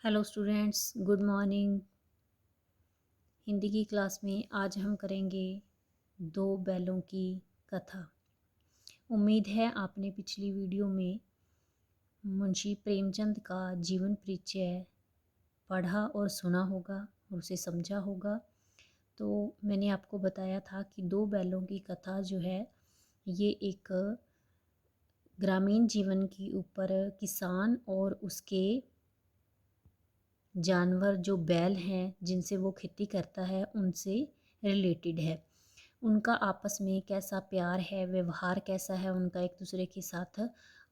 Hello students, good morning. Hindi की class में आज हम करेंगे दो बैलों की कथा। उम्मीद है आपने पिछली वीडियो में मुंशी प्रेमचंद का जीवन परिचय पढ़ा और सुना होगा और उसे समझा होगा। तो मैंने आपको बताया था कि दो बैलों की कथा जो है ये एक ग्रामीण जीवन के ऊपर किसान और उसके जानवर जो बैल हैं जिनसे वो खेती करता है उनसे रिलेटेड है। उनका आपस में कैसा प्यार है, व्यवहार कैसा है उनका एक दूसरे के साथ,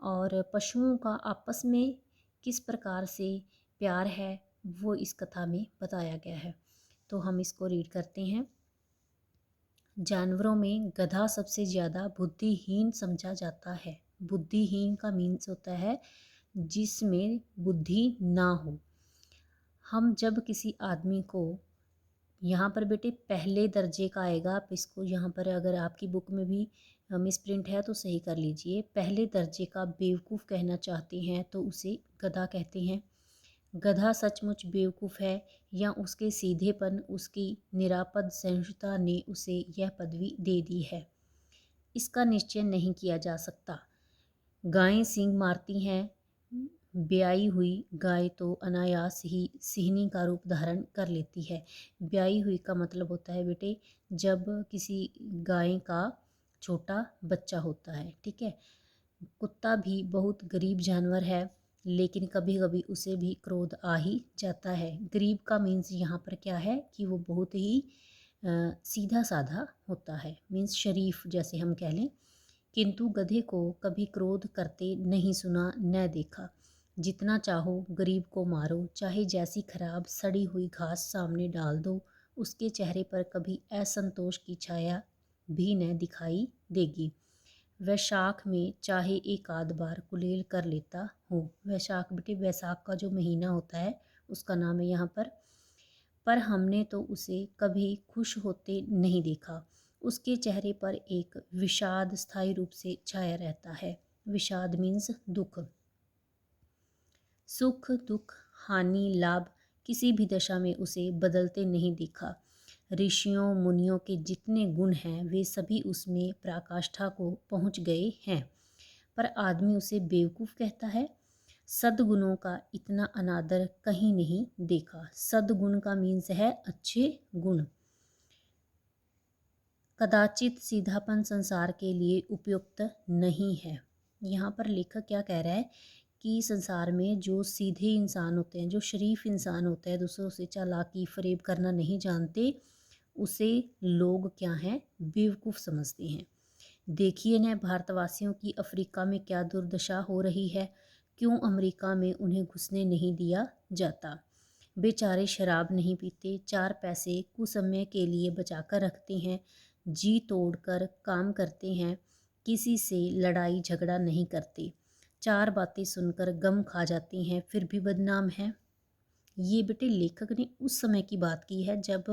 और पशुओं का आपस में किस प्रकार से प्यार है वो इस कथा में बताया गया है। तो हम इसको रीड करते हैं। जानवरों में गधा सबसे ज़्यादा बुद्धिहीन समझा जाता है। बुद्धिहीन का मीन्स होता है जिसमें बुद्धि ना हो। हम जब किसी आदमी को, यहाँ पर बेटे पहले दर्जे का आएगा, आप इसको यहाँ पर अगर आपकी बुक में भी मिस प्रिंट है तो सही कर लीजिए। पहले दर्जे का बेवकूफ़ कहना चाहते हैं तो उसे गधा कहते हैं। गधा सचमुच बेवकूफ़ है या उसके सीधेपन, उसकी निरापद सहिष्णुता ने उसे यह पदवी दे दी है, इसका निश्चय नहीं किया जा सकता। गायें सींग मारती हैं, ब्याई हुई गाय तो अनायास ही सिहनी का रूप धारण कर लेती है। ब्याई हुई का मतलब होता है बेटे जब किसी गाय का छोटा बच्चा होता है, ठीक है। कुत्ता भी बहुत गरीब जानवर है, लेकिन कभी कभी उसे भी क्रोध आ ही जाता है। गरीब का मीन्स यहाँ पर क्या है कि वो बहुत ही सीधा साधा होता है, मीन्स शरीफ जैसे हम कह लें। किंतु गधे को कभी क्रोध करते नहीं सुना न देखा। जितना चाहो गरीब को मारो, चाहे जैसी खराब सड़ी हुई घास सामने डाल दो, उसके चेहरे पर कभी असंतोष की छाया भी न दिखाई देगी। वैशाख में चाहे एक आध बार कुलेल कर लेता हो। वैशाख बेटे वैसाख का जो महीना होता है उसका नाम है यहाँ पर हमने तो उसे कभी खुश होते नहीं देखा। उसके चेहरे पर एक विषाद स्थायी रूप से छाया रहता है। विषाद मीन्स दुख। सुख दुख हानि लाभ किसी भी दशा में उसे बदलते नहीं देखा। ऋषियों मुनियों के जितने गुण हैं वे सभी उसमें पराकाष्ठा को पहुंच गए हैं, पर आदमी उसे बेवकूफ़ कहता है। सद्गुणों का इतना अनादर कहीं नहीं देखा। सद्गुण का मीन्स है अच्छे गुण। कदाचित सीधापन संसार के लिए उपयुक्त नहीं है। यहाँ पर लेखक क्या कह रहा है कि संसार में जो सीधे इंसान होते हैं, जो शरीफ इंसान होते हैं, दूसरों से चालाकी फरेब करना नहीं जानते, उसे लोग क्या हैं, बेवकूफ़ समझते हैं। देखिए न भारतवासियों की अफ्रीका में क्या दुर्दशा हो रही है। क्यों अमेरिका में उन्हें घुसने नहीं दिया जाता। बेचारे शराब नहीं पीते, चार पैसे कुछ समय के लिए बचाकर रखते हैं, जी तोड़कर काम करते हैं, किसी से लड़ाई झगड़ा नहीं करते, चार बातें सुनकर गम खा जाते हैं, फिर भी बदनाम हैं। ये बेटे लेखक ने उस समय की बात की है जब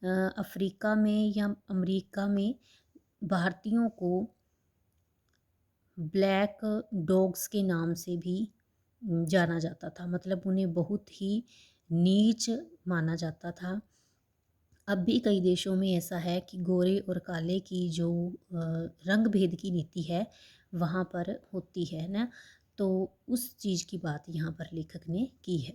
अफ्रीका में या अमेरिका में भारतीयों को ब्लैक डॉग्स के नाम से भी जाना जाता था, मतलब उन्हें बहुत ही नीच माना जाता था। अब भी कई देशों में ऐसा है कि गोरे और काले की जो रंग भेद की नीति है वहाँ पर होती है ना, तो उस चीज़ की बात यहाँ पर लेखक ने की है।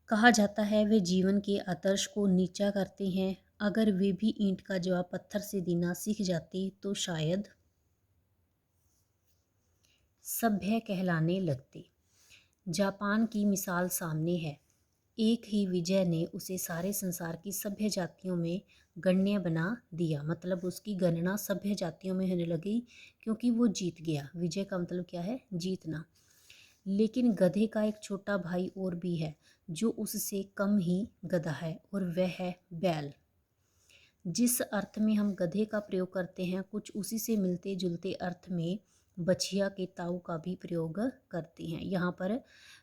कहा जाता है वे जीवन के आदर्श को नीचा करते हैं। अगर वे भी ईंट का जवाब पत्थर से देना सीख जाते तो शायद सभ्य कहलाने लगते। जापान की मिसाल सामने है। एक ही विजय ने उसे सारे संसार की सभ्य जातियों में गण्य बना दिया, मतलब उसकी गणना सभ्य जातियों में होने लगी क्योंकि वो जीत गया। विजय का मतलब क्या है, जीतना। लेकिन गधे का एक छोटा भाई और भी है जो उससे कम ही गधा है, और वह है बैल। जिस अर्थ में हम गधे का प्रयोग करते हैं कुछ उसी से मिलते जुलते अर्थ में बछिया के ताऊ का भी प्रयोग करते हैं। यहाँ पर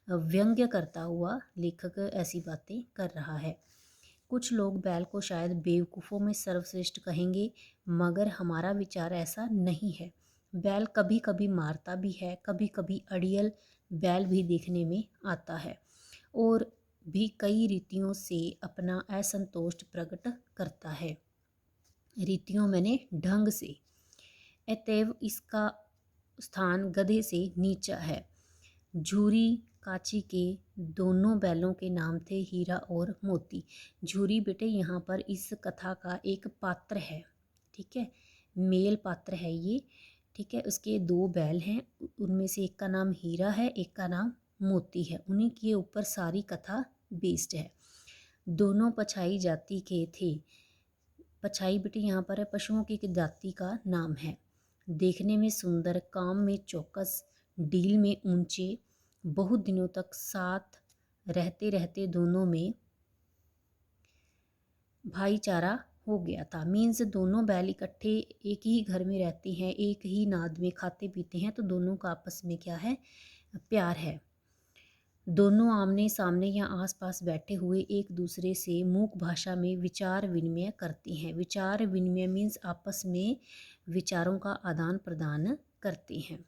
व्यंग्य करता हुआ लेखक ऐसी बातें कर रहा है। कुछ लोग बैल को शायद बेवकूफ़ों में सर्वश्रेष्ठ कहेंगे, मगर हमारा विचार ऐसा नहीं है। बैल कभी कभी मारता भी है, कभी कभी अड़ियल बैल भी देखने में आता है और भी कई रीतियों से अपना असंतोष प्रकट करता है। रीतियों मैंने ढंग से, अतएव इसका स्थान गधे से नीचा है। झूरी काची के दोनों बैलों के नाम थे हीरा और मोती। झूरी बेटे यहाँ पर इस कथा का एक पात्र है, ठीक है, मेल पात्र है ये, ठीक है। उसके दो बैल हैं, उनमें से एक का नाम हीरा है, एक का नाम मोती है। उन्हीं के ऊपर सारी कथा बेस्ड है। दोनों पछाई जाति के थे। पछाई बेटे यहाँ पर है पशुओं की एक जाति का नाम है। देखने में सुंदर, काम में चौकस, डील में ऊंचे, बहुत दिनों तक साथ रहते रहते दोनों में भाईचारा हो गया था। मीन्स दोनों बैल इकट्ठे एक ही घर में रहते हैं, एक ही नाद में खाते पीते हैं, तो दोनों का आपस में क्या है, प्यार है। दोनों आमने सामने या आसपास बैठे हुए एक दूसरे से मूक भाषा में विचार विनिमय करते हैं। विचार विनिमय मीन्स आपस में विचारों का आदान प्रदान करते हैं।